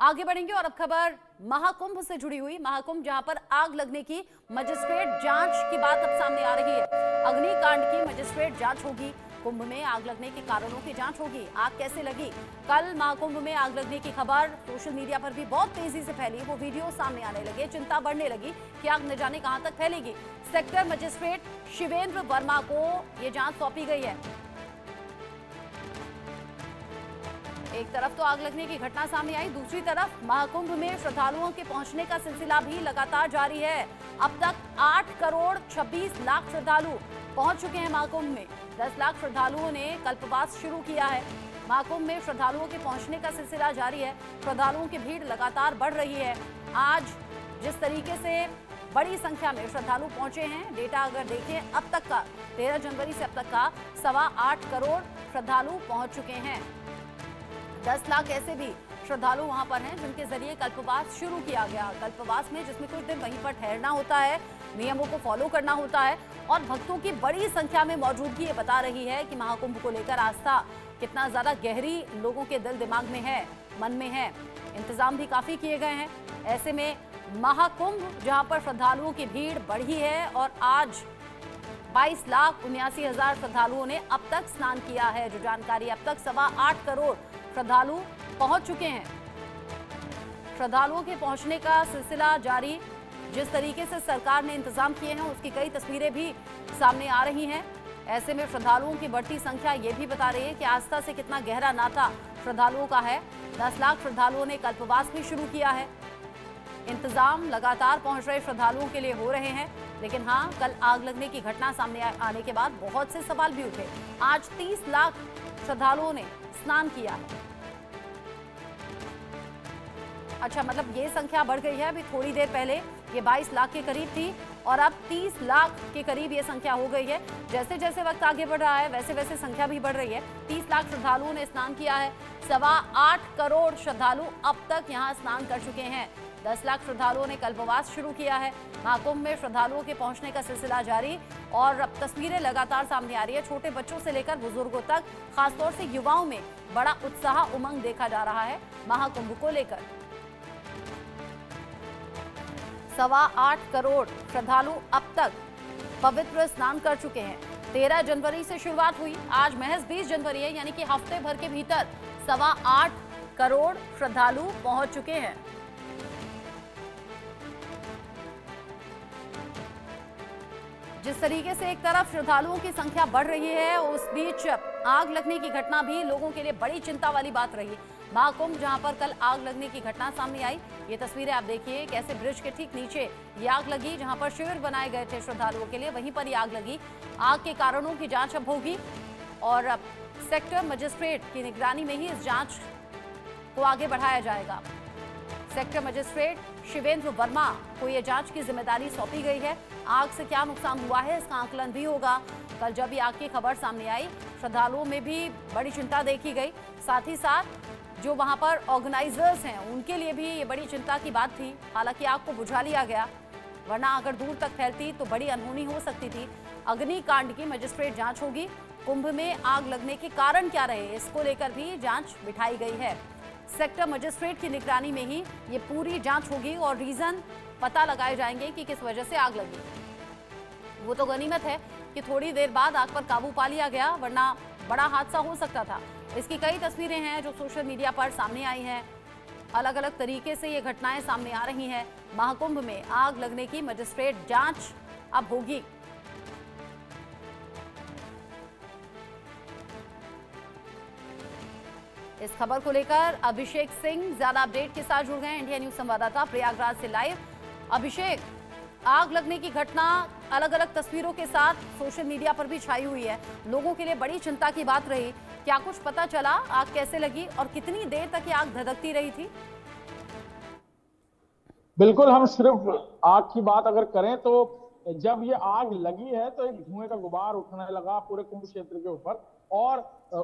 आगे बढ़ेंगे और अब खबर महाकुंभ से जुड़ी हुई। महाकुंभ जहां पर आग लगने की मजिस्ट्रेट जांच की बात अब सामने आ रही है। अग्निकांड की मजिस्ट्रेट जांच होगी। कुंभ में आग लगने के कारणों की जांच होगी। आग कैसे लगी, कल महाकुंभ में आग लगने की खबर सोशल मीडिया पर भी बहुत तेजी से फैली। वो वीडियो सामने आने लगे, चिंता बढ़ने लगी कि आग न जाने कहां तक फैलेगी। सेक्टर मजिस्ट्रेट शिवेंद्र वर्मा को ये जांच सौंपी गई है। एक तरफ तो आग लगने की घटना सामने आई, दूसरी तरफ महाकुंभ में श्रद्धालुओं के पहुंचने का सिलसिला भी लगातार जारी है। अब तक 8 करोड़ 26 लाख श्रद्धालु पहुंच चुके हैं महाकुंभ में। 10 लाख श्रद्धालुओं ने कल्पवास शुरू किया है। महाकुंभ में श्रद्धालुओं के पहुंचने का सिलसिला जारी है। श्रद्धालुओं की भीड़ लगातार बढ़ रही है। आज जिस तरीके से बड़ी संख्या में श्रद्धालु पहुंचे हैं, डेटा अगर देखें अब तक का 13 जनवरी से अब तक का 8.25 करोड़ श्रद्धालु पहुंच चुके हैं। 10 लाख ऐसे भी श्रद्धालु वहां पर हैं जिनके जरिए कल्पवास शुरू किया गया। कल्पवास में जिसमें कुछ दिन वहीं पर ठहरना होता है, नियमों को फॉलो करना होता है और भक्तों की बड़ी संख्या में मौजूदगी ये बता रही है कि महाकुंभ को लेकर आस्था कितना ज्यादा गहरी लोगों के दिल दिमाग में है, मन में है। इंतजाम भी काफी किए गए हैं। ऐसे में महाकुंभ जहां पर श्रद्धालुओं की भीड़ बढ़ी है और आज 22,79,000 श्रद्धालुओं ने अब तक स्नान किया है। जो जानकारी अब तक 8.25 करोड़ श्रद्धालु पहुंच चुके हैं। श्रद्धालुओं के पहुंचने का सिलसिला जारी। जिस तरीके से सरकार ने इंतजाम किए हैं उसकी कई तस्वीरें भी सामने आ रही हैं। ऐसे में श्रद्धालुओं की बढ़ती संख्या ये भी बता रही है कि आस्था से कितना गहरा नाता श्रद्धालुओं का है। 10 लाख श्रद्धालुओं ने कल्पवास भी शुरू किया है। इंतजाम लगातार पहुंच रहे श्रद्धालुओं के लिए हो रहे हैं। लेकिन हाँ, कल आग लगने की घटना सामने आने के बाद बहुत से सवाल भी उठे। आज 30 लाख श्रद्धालुओं ने स्नान किया है। अच्छा, मतलब ये संख्या बढ़ गई है। अभी थोड़ी देर पहले ये 22 लाख के करीब थी और अब 30 लाख के करीब ये संख्या हो गई है। जैसे जैसे वक्त आगे बढ़ रहा है वैसे वैसे संख्या भी बढ़ रही है। 30 लाख श्रद्धालुओं ने स्नान किया है। 8.25 करोड़ श्रद्धालु अब तक यहाँ स्नान कर चुके हैं। 10 लाख श्रद्धालुओं ने कल्पवास शुरू किया है। महाकुंभ में श्रद्धालुओं के पहुंचने का सिलसिला जारी और अब तस्वीरें लगातार सामने आ रही है। छोटे बच्चों से लेकर बुजुर्गों तक, खासतौर से युवाओं में बड़ा उत्साह, उमंग देखा जा रहा है महाकुंभ को लेकर। 8.25 करोड़ श्रद्धालु अब तक पवित्र स्नान कर चुके हैं। 13 जनवरी से शुरुआत हुई, आज महज 20 जनवरी है, यानी कि हफ्ते भर के भीतर 8.25 करोड़ श्रद्धालु पहुंच चुके हैं। जिस तरीके से एक तरफ श्रद्धालुओं की संख्या बढ़ रही है, उस बीच आग लगने की घटना भी लोगों के लिए बड़ी चिंता वाली बात रही। महाकुंभ जहां पर कल आग लगने की घटना सामने आई, ये तस्वीरें आप देखिए कैसे ब्रिज के ठीक नीचे ये आग लगी। जहां पर शिविर बनाए गए थे श्रद्धालुओं के लिए, वहीं पर ये आग लगी। आग के कारणों की जांच अब होगी और अब सेक्टर मजिस्ट्रेट की निगरानी में ही इस जांच को आगे बढ़ाया जाएगा। सेक्टर मजिस्ट्रेट शिवेंद्र वर्मा को यह जांच की जिम्मेदारी सौंपी गई है। आग से क्या नुकसान हुआ है इसका आकलन भी होगा। कल जब ये आग की खबर सामने आई, श्रद्धालुओं में भी बड़ी चिंता देखी गई। साथ ही साथ जो वहां पर ऑर्गेनाइजर्स हैं उनके लिए भी ये बड़ी चिंता की बात थी। हालांकि आग को बुझा लिया गया, वरना अगर दूर तक फैलती तो बड़ी अनहोनी हो सकती थी। अग्निकांड की मजिस्ट्रेट जांच होगी। कुंभ में आग लगने के कारण क्या रहे, इसको लेकर भी जांच बिठाई गई है। सेक्टर मजिस्ट्रेट की निगरानी में ही ये पूरी जांच होगी और रीजन पता लगाए जाएंगे कि किस वजह से आग लगी। वो तो गनीमत है कि थोड़ी देर बाद आग पर काबू पा लिया गया, वरना बड़ा हादसा हो सकता था। इसकी कई तस्वीरें हैं जो सोशल मीडिया पर सामने आई हैं। अलग अलग तरीके से ये घटनाएं सामने आ रही हैं। महाकुंभ में आग लगने की मजिस्ट्रेट जांच अब होगी। इस खबर को लेकर अभिषेक सिंह ज्यादा अपडेट के साथ जुड़ गए, इंडिया न्यूज संवाददाता प्रयागराज से लाइव। अभिषेक, आग लगने की घटना अलग अलग तस्वीरों के साथ सोशल मीडिया पर भी छाई हुई है। लोगों के लिए बड़ी चिंता की बात रही। क्या कुछ पता चला, आग कैसे लगी और कितनी देर तक ये आग धधकती रही थी? बिल्कुल, हम सिर्फ आग की बात अगर करें तो जब ये आग लगी है तो एक धुएं का गुबार उठने लगा पूरे कुंभ क्षेत्र के ऊपर और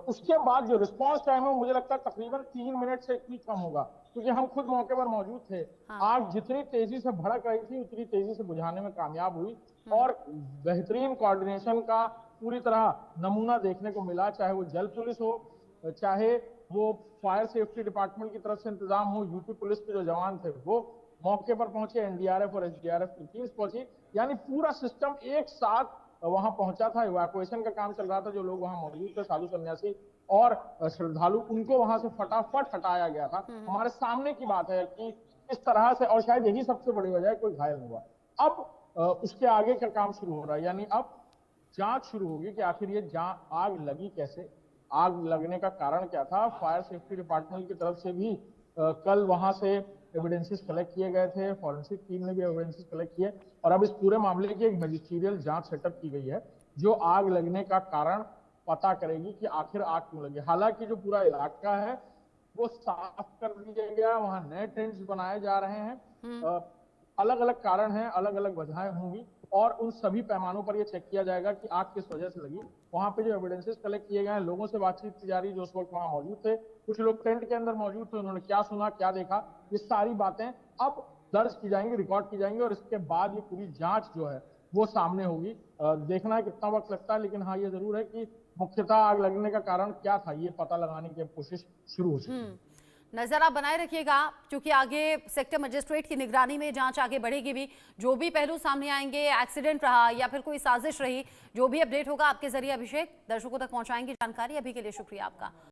उसके बाद जो रिस्पांस टाइम है मुझे लगता है तकरीबन 3 मिनट से भी कम होगा, क्योंकि हम खुद मौके पर मौजूद थे। हाँ। आग जितनी तेजी से भड़क रही थी उतनी तेजी से बुझाने में कामयाब हुई और बेहतरीन कोऑर्डिनेशन का पूरी तरह नमूना देखने को मिला, चाहे वो जल पुलिस हो, चाहे वो फायर सेफ्टी डिपार्टमेंट की तरफ से इंतजाम हो, यूपी पुलिस के जो जवान थे वो मौके पर पहुंचे, एनडीआरएफ और एसडीआरएफ की टीम्स पहुंची, यानी पूरा सिस्टम एक साथ वहां पहुंचा था। इवैक्यूएशन का काम चल रहा था, जो लोग वहां मौजूद थे, साधु सन्यासी और श्रद्धालु, उनको वहां से फटाफट हटाया गया था। हमारे सामने की बात है कि इस तरह से, और शायद यही सबसे बड़ी वजह है कोई घायल नहीं हुआ। अब उसके आगे का काम शुरू हो रहा है, यानी अब जांच शुरू होगी कि आखिर ये आग लगी कैसे, आग लगने का कारण क्या था। फायर सेफ्टी डिपार्टमेंट की तरफ से भी कल वहां से एविडेंसेस कलेक्ट किए गए थे, फॉरेंसिक टीम ने भी एविडेंसेस कलेक्ट किए, और अब इस पूरे मामले की एक मैजिस्ट्रियल जांच सेटअप की गई है, जो आग लगने का कारण पता करेगी कि आखिर आग क्यों लगी। हालांकि जो पूरा इलाका है वो साफ कर दिया गया, वहां नए टेंट्स बनाए जा रहे हैं। अलग अलग कारण हैं, अलग अलग वजहें होंगी, और उन सभी पैमानों पर यह चेक किया जाएगा कि आग किस वजह से लगी। वहां पे जो एविडेंसेस कलेक्ट किए गए हैं, लोगों से बातचीत की जा रही है जो उस वक्त वहां मौजूद थे, कुछ लोग टेंट के अंदर मौजूद थे, उन्होंने क्या सुना क्या देखा, ये सारी बातें अब दर्ज की जाएंगी, रिकॉर्ड की जाएंगी, और इसके बाद ये पूरी जांच जो है वो सामने होगी। देखना है कितना वक्त लगता है, लेकिन हाँ ये जरूर है कि मुख्यतः आग लगने का कारण क्या था ये पता लगाने की कोशिश शुरू हो चुकी है। नजर आप बनाए रखिएगा, क्योंकि आगे सेक्टर मजिस्ट्रेट की निगरानी में जांच आगे बढ़ेगी भी। जो भी पहलू सामने आएंगे, एक्सीडेंट रहा या फिर कोई साजिश रही, जो भी अपडेट होगा आपके जरिए अभिषेक दर्शकों तक पहुंचाएंगे जानकारी। अभी के लिए शुक्रिया आपका।